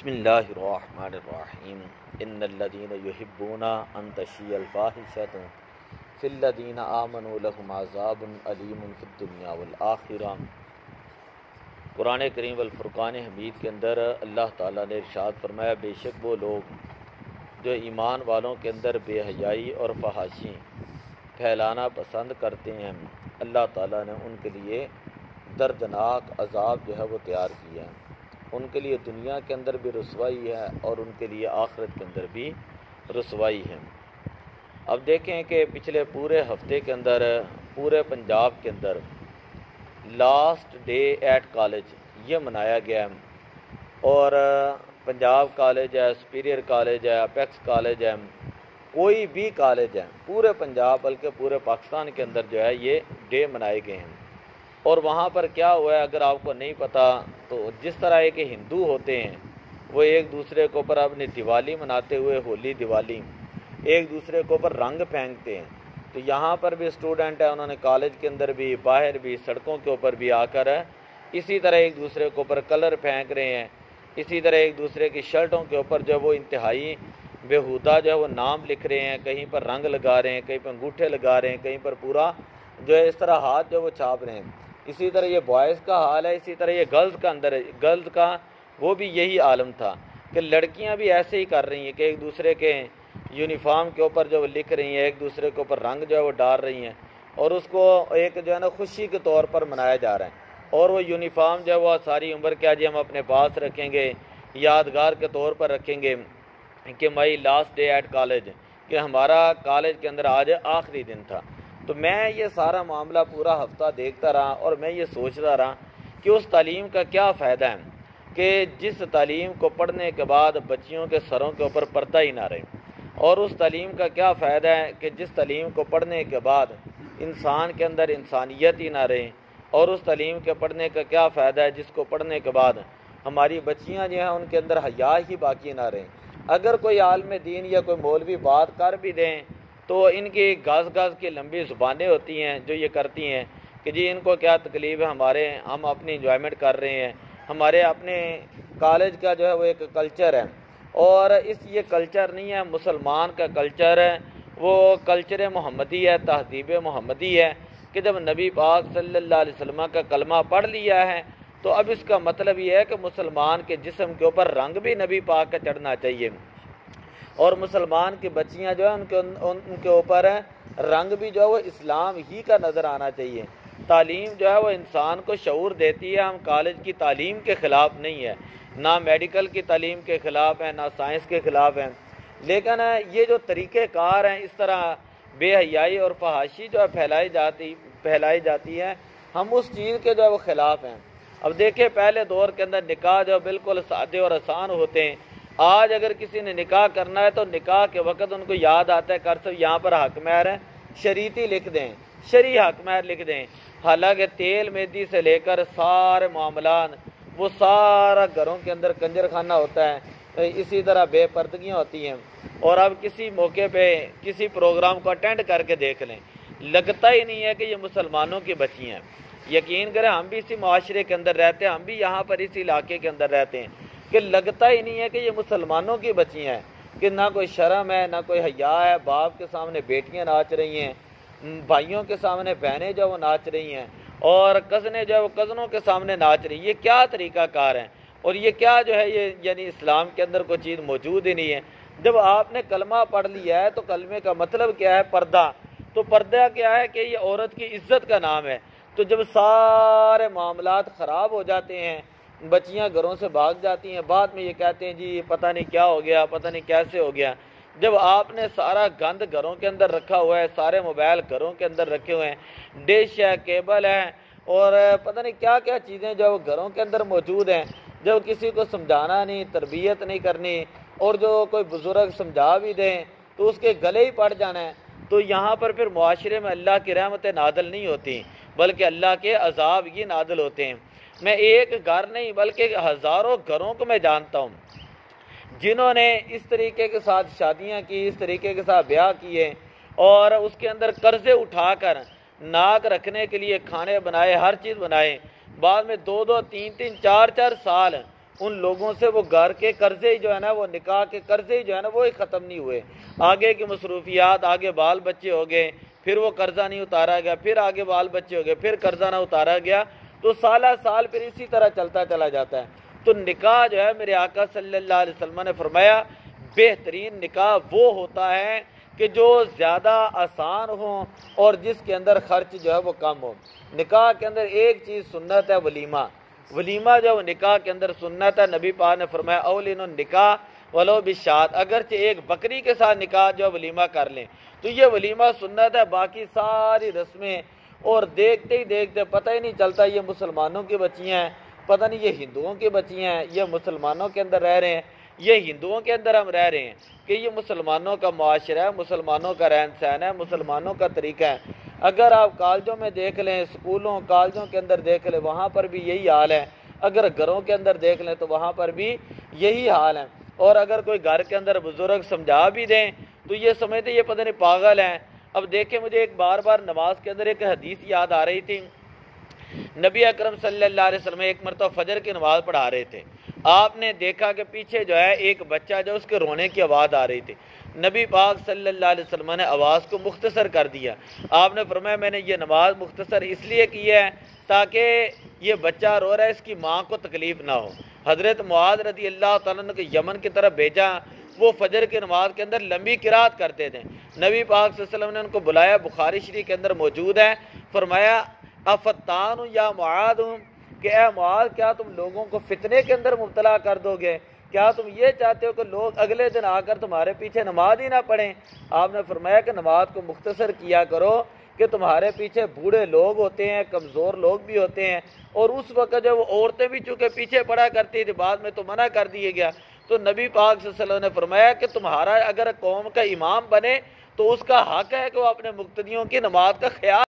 بسم اللہ الرحمن الرحیم ان الذین یحبون ان تشیع الفاحشۃ فی الذین آمنوا لهم عذاب علیم فی الدنیا والآخرہ۔ قرآن کریم والفرقان حمید کے اندر اللہ تعالیٰ نے ارشاد فرمایا، بے شک وہ لوگ جو ایمان والوں کے اندر بے حیائی اور فحاشی پھیلانا پسند کرتے ہیں، اللہ تعالیٰ نے ان کے لیے دردناک عذاب جو ہے وہ تیار کیا ہے۔ ان کے لیے دنیا کے اندر بھی رسوائی ہے اور ان کے لیے آخرت کے اندر بھی رسوائی ہے۔ اب دیکھیں کہ پچھلے پورے ہفتے کے اندر پورے پنجاب کے اندر لاسٹ ڈے ایٹ کالج یہ منایا گیا ہے، اور پنجاب کالج ہے، سپیریئر کالج ہے، اپیکس کالج ہے، کوئی بھی کالج ہے پورے پنجاب بلکہ پورے پاکستان کے اندر جو ہے یہ ڈے منائے گئے ہیں۔ اور وہاں پر کیا ہوا ہے اگر آپ کو نہیں پتہ تو جس طرح ایک ہندو ہوتے ہیں وہ ایک دوسرے کے اوپر اپنی دیوالی مناتے ہوئے ہولی دیوالی ایک دوسرے کے اوپر رنگ پھینکتے ہیں، تو یہاں پر بھی اسٹوڈنٹ ہے، انہوں نے کالج کے اندر بھی باہر بھی سڑکوں کے اوپر بھی آ کر اسی طرح ایک دوسرے کے اوپر کلر پھینک رہے ہیں، اسی طرح ایک دوسرے کی شرٹوں کے اوپر جو وہ انتہائی بےہودہ جو ہے وہ نام لکھ رہے ہیں، کہیں پر رنگ لگا رہے ہیں، کہیں پر انگوٹھے لگا رہے ہیں، کہیں پر پورا جو ہے اس طرح ہاتھ جو وہ چھاپ رہے ہیں۔ اسی طرح یہ بوائز کا حال ہے، اسی طرح یہ گرلز کا وہ بھی یہی عالم تھا کہ لڑکیاں بھی ایسے ہی کر رہی ہیں کہ ایک دوسرے کے یونیفارم کے اوپر جو وہ لکھ رہی ہیں، ایک دوسرے کے اوپر رنگ جو ہے وہ ڈال رہی ہیں، اور اس کو ایک جو ہے نا خوشی کے طور پر منایا جا رہا ہے، اور وہ یونیفارم جو ہے وہ ساری عمر کیا جی ہم اپنے پاس رکھیں گے، یادگار کے طور پر رکھیں گے کہ my last day at college, کہ ہمارا کالج کے اندر آج آخری دن تھا۔ تو میں یہ سارا معاملہ پورا ہفتہ دیکھتا رہا اور میں یہ سوچتا رہا کہ اس تعلیم کا کیا فائدہ ہے کہ جس تعلیم کو پڑھنے کے بعد بچیوں کے سروں کے اوپر پردہ ہی نہ رہے، اور اس تعلیم کا کیا فائدہ ہے کہ جس تعلیم کو پڑھنے کے بعد انسان کے اندر انسانیت ہی نہ رہے، اور اس تعلیم کے پڑھنے کا کیا فائدہ ہے جس کو پڑھنے کے بعد ہماری بچیاں جو ہیں ان کے اندر حیا ہی باقی نہ رہیں۔ اگر کوئی عالم دین یا کوئی مولوی بات کر بھی دیں تو ان کی گاز کی لمبی زبانیں ہوتی ہیں جو یہ کرتی ہیں کہ جی ان کو کیا تکلیف ہے، ہم اپنی انجوائمنٹ کر رہے ہیں، ہمارے اپنے کالج کا جو ہے وہ ایک کلچر ہے، اور یہ کلچر نہیں ہے، مسلمان کا کلچر ہے، وہ کلچر محمدی ہے، تہذیب محمدی ہے کہ جب نبی پاک صلی اللہ علیہ وسلم کا کلمہ پڑھ لیا ہے تو اب اس کا مطلب یہ ہے کہ مسلمان کے جسم کے اوپر رنگ بھی نبی پاک کا چڑھنا چاہیے، اور مسلمان کی بچیاں جو ہیں ان کے اوپر رنگ بھی جو ہے وہ اسلام ہی کا نظر آنا چاہیے۔ تعلیم جو ہے وہ انسان کو شعور دیتی ہے، ہم کالج کی تعلیم کے خلاف نہیں ہے، نہ میڈیکل کی تعلیم کے خلاف ہیں، نہ سائنس کے خلاف ہیں، لیکن یہ جو طریقہ کار ہیں اس طرح بے حیائی اور فحاشی جو ہے پھیلائی جاتی ہے، ہم اس چیز کے جو ہے وہ خلاف ہیں۔ اب دیکھیں پہلے دور کے اندر نکاح جو بالکل سادے اور آسان ہوتے ہیں، آج اگر کسی نے نکاح کرنا ہے تو نکاح کے وقت ان کو یاد آتا ہے کر سب یہاں پر حق مہر ہے، شریعتی لکھ دیں، شرعی حق مہر لکھ دیں، حالانکہ تیل مہندی سے لے کر سارے معاملات وہ سارا گھروں کے اندر کنجر خانہ ہوتا ہے، اسی طرح بے پردگیاں ہوتی ہیں۔ اور اب کسی موقع پہ کسی پروگرام کو اٹینڈ کر کے دیکھ لیں، لگتا ہی نہیں ہے کہ یہ مسلمانوں کی بچیاں ہیں۔ یقین کریں ہم بھی اسی معاشرے کے اندر رہتے ہیں، ہم بھی یہاں پر اسی علاقے کے اندر رہتے ہیں کہ لگتا ہی نہیں ہے کہ یہ مسلمانوں کی بچیاں ہیں، کہ نہ کوئی شرم ہے نہ کوئی حیا ہے، باپ کے سامنے بیٹیاں ناچ رہی ہیں، بھائیوں کے سامنے بہنیں جو وہ ناچ رہی ہیں، اور کزنیں جو ہے وہ کزنوں کے سامنے ناچ رہی ہیں۔ یہ کیا طریقہ کار ہے، اور یہ کیا جو ہے یہ یعنی اسلام کے اندر کوئی چیز موجود ہی نہیں ہے۔ جب آپ نے کلمہ پڑھ لیا ہے تو کلمے کا مطلب کیا ہے؟ پردہ۔ تو پردہ کیا ہے کہ یہ عورت کی عزت کا نام ہے۔ تو جب سارے معاملات خراب ہو جاتے ہیں، بچیاں گھروں سے بھاگ جاتی ہیں، بعد میں یہ کہتے ہیں جی پتہ نہیں کیا ہو گیا، پتہ نہیں کیسے ہو گیا۔ جب آپ نے سارا گند گھروں کے اندر رکھا ہوا ہے، سارے موبائل گھروں کے اندر رکھے ہوئے ہیں، ڈش ہے، کیبل ہے، اور پتہ نہیں کیا کیا چیزیں جو گھروں کے اندر موجود ہیں، جب کسی کو سمجھانا نہیں، تربیت نہیں کرنی، اور جو کوئی بزرگ سمجھا بھی دیں تو اس کے گلے ہی پڑ جانا ہے، تو یہاں پر پھر معاشرے میں اللہ کی رحمتیں نازل نہیں ہوتی بلکہ اللہ کے عذاب یہ نازل ہوتے ہیں۔ میں ایک گھر نہیں بلکہ ہزاروں گھروں کو میں جانتا ہوں جنہوں نے اس طریقے کے ساتھ شادیاں کی، اس طریقے کے ساتھ بیاہ کیے، اور اس کے اندر قرضے اٹھا کر ناک رکھنے کے لیے کھانے بنائے، ہر چیز بنائے، بعد میں 2-2 3-3 4-4 سال ان لوگوں سے وہ گھر کے قرضے جو ہے نا، وہ نکاح کے قرضے جو ہے نا وہ ہی ختم نہیں ہوئے. آگے کی مصروفیات، آگے بال بچے ہو گئے، پھر وہ قرضہ نہیں اتارا گیا، پھر آگے بال بچے ہو گئے، پھر قرضہ نہ اتارا گیا، تو سالہ سال پھر اسی طرح چلتا چلا جاتا ہے. تو نکاح جو ہے میرے آقا صلی اللہ علیہ وسلم نے فرمایا بہترین نکاح وہ ہوتا ہے کہ جو زیادہ آسان ہو اور جس کے اندر خرچ جو ہے وہ کم ہو. نکاح کے اندر ایک چیز سنت ہے، ولیمہ. ولیمہ جو ہے نکاح کے اندر سنت ہے. نبی پاک نے فرمایا اولین النکاح ولو بالشاۃ، اگرچہ ایک بکری کے ساتھ نکاح جو ولیمہ کر لیں تو یہ ولیمہ سنت ہے. باقی ساری رسمیں اور دیکھتے ہی دیکھتے پتہ ہی نہیں چلتا یہ مسلمانوں کی بچیاں ہیں، پتہ نہیں یہ ہندوؤں کی بچیاں ہیں، یہ مسلمانوں کے اندر رہ رہے ہیں، یہ ہندوؤں کے اندر ہم رہ رہے ہیں، کہ یہ مسلمانوں کا معاشرہ ہے، مسلمانوں کا رہن سہن ہے، مسلمانوں کا طریقہ ہے. اگر آپ کالجوں میں دیکھ لیں، اسکولوں کالجوں کے اندر دیکھ لیں، وہاں پر بھی یہی حال ہے. اگر گھروں کے اندر دیکھ لیں تو وہاں پر بھی یہی حال ہے. اور اگر کوئی گھر کے اندر بزرگ سمجھا بھی دیں تو یہ سمجھتے یہ پتہ نہیں پاگل ہیں. اب دیکھیں مجھے ایک بار نماز کے اندر ایک حدیث یاد آ رہی تھی. نبی اکرم صلی اللہ علیہ وسلم ایک مرتبہ فجر کی نماز پڑھا رہے تھے. آپ نے دیکھا کہ پیچھے جو ہے ایک بچہ جو اس کے رونے کی آواز آ رہی تھی. نبی پاک صلی اللہ علیہ وسلم نے آواز کو مختصر کر دیا. آپ نے فرمایا میں نے یہ نماز مختصر اس لیے کی ہے تاکہ یہ بچہ رو رہا ہے اس کی ماں کو تکلیف نہ ہو. حضرت معاذ رضی اللہ تعالیٰ عنہ کو یمن کی طرف بھیجا. وہ فجر کی نماز کے اندر لمبی قرات کرتے تھے. نبی پاک صلی اللہ علیہ وسلم نے ان کو بلایا، بخاری شریف کے اندر موجود ہے. فرمایا افتان یا معاذ، کہ اے معاذ کیا تم لوگوں کو فتنے کے اندر مبتلا کر دو گے؟ کیا تم یہ چاہتے ہو کہ لوگ اگلے دن آ کر تمہارے پیچھے نماز ہی نہ پڑھیں؟ آپ نے فرمایا کہ نماز کو مختصر کیا کرو، کہ تمہارے پیچھے بوڑھے لوگ ہوتے ہیں، کمزور لوگ بھی ہوتے ہیں، اور اس وقت جو وہ عورتیں بھی چونکہ پیچھے پڑا کرتی تھی، بعد میں تو منع کر دیے گیا. تو نبی پاک صلی اللہ علیہ وسلم نے فرمایا کہ تمہارا اگر قوم کا امام بنے تو اس کا حق ہے کہ وہ اپنے مقتدیوں کی نماز کا خیال